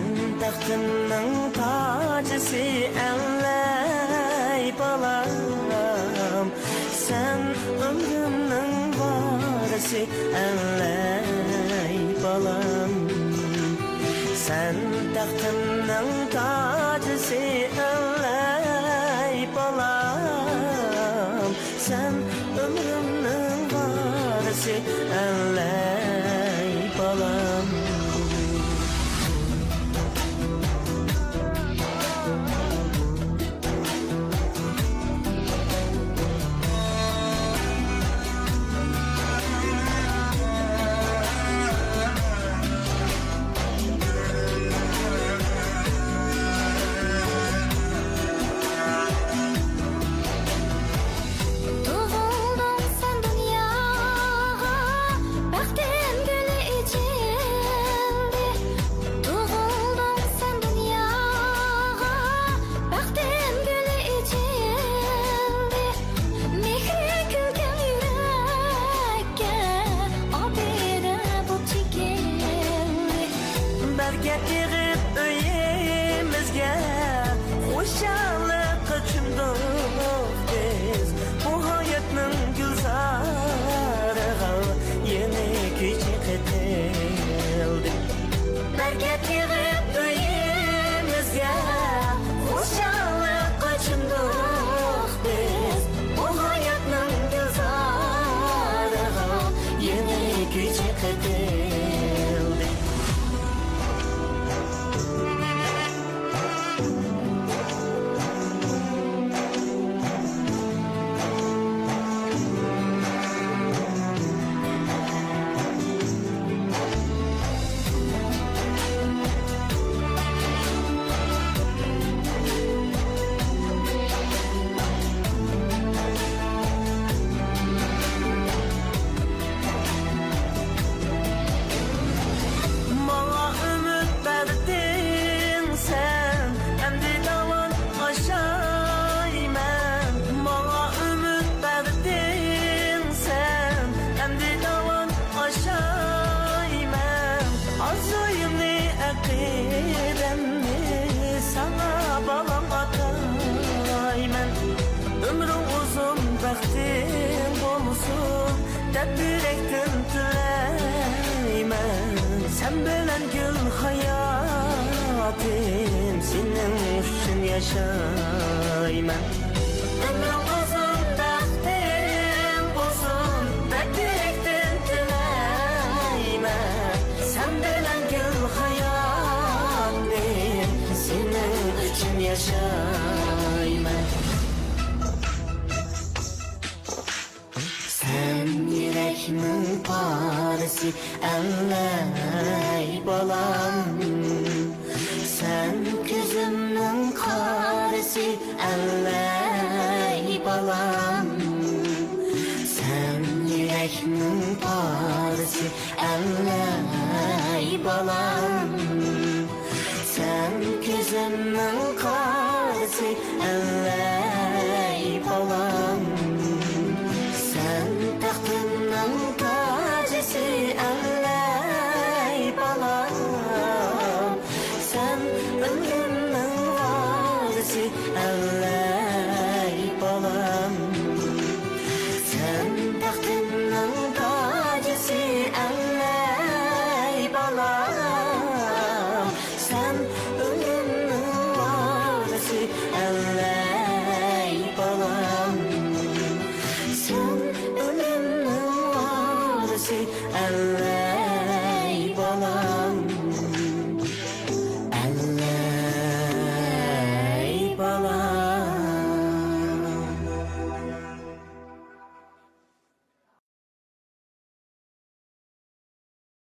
Sen taxtının tacısı elley balam. Sen ömrümün varisi elley balam. Sen taxtının tacısı elley balam. Sen ömrümün varisi elley balam. Getirip öyemizge hoşçalık kaçındık biz. Bu hayatın gülzarıga yeni küçük etildi. Getirip öyemizge hoşçalık kaçındık biz. Bu hayatın gülzarıga yeni küçük etildi. Sana balam atayman. Ömrüm uzun vaktim olsun dep yürekten tileyman. Sen bilen gül hayatım senin üçün yaşayman. Ömrüm uzun vaktim olsun dep yürekten tileyman. Sen bilen gül hayatım senin için yaşayman. Sen yüreğimin parisi elley balam.